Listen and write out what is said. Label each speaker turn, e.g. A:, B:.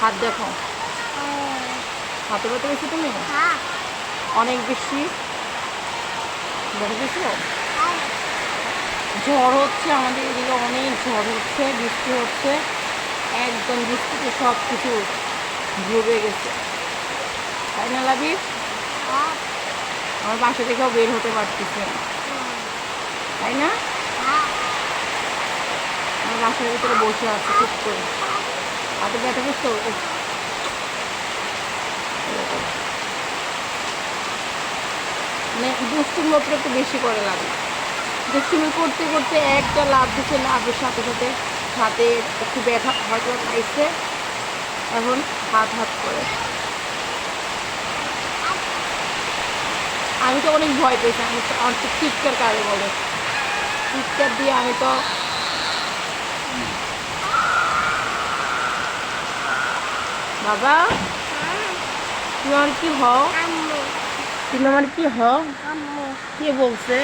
A: হাত দেখো, হাতে ব্যথা পেয়েছো তুমি অনেক বেশি। দেখো পেয়েছো, ঝড় হচ্ছে আমাদের এদিকে, অনেক ঝড় হচ্ছে, বৃষ্টি হচ্ছে, একদম বৃষ্টিতে সব কিছু ডুবে গেছে, তাই না লাবিব? আমার বাসা থেকেও বের হতে পারতেছে না, তাই না? আমার বাসার ভিতরে বসে আছে চুপ করে। হাতে ব্যথা পেয়েছো? মানে দুষ্টুমি মাত্র একটু বেশি করে লাগে, দুষ্টুমি করতে করতে একটা লাভ দিচ্ছে, লাভের সাথে সাথে হাতে একটু ব্যথা হয়তো পাইছে, এখন হাত হাত করে। আমি তো অনেক ভয় পেয়েছি, আমি তো আমার তো চিৎকার কারে বলে, চিৎকার দিয়ে আমি তো বাবা তুমি আমার কি হও, তুমি আমার কি হও, কে বলছে?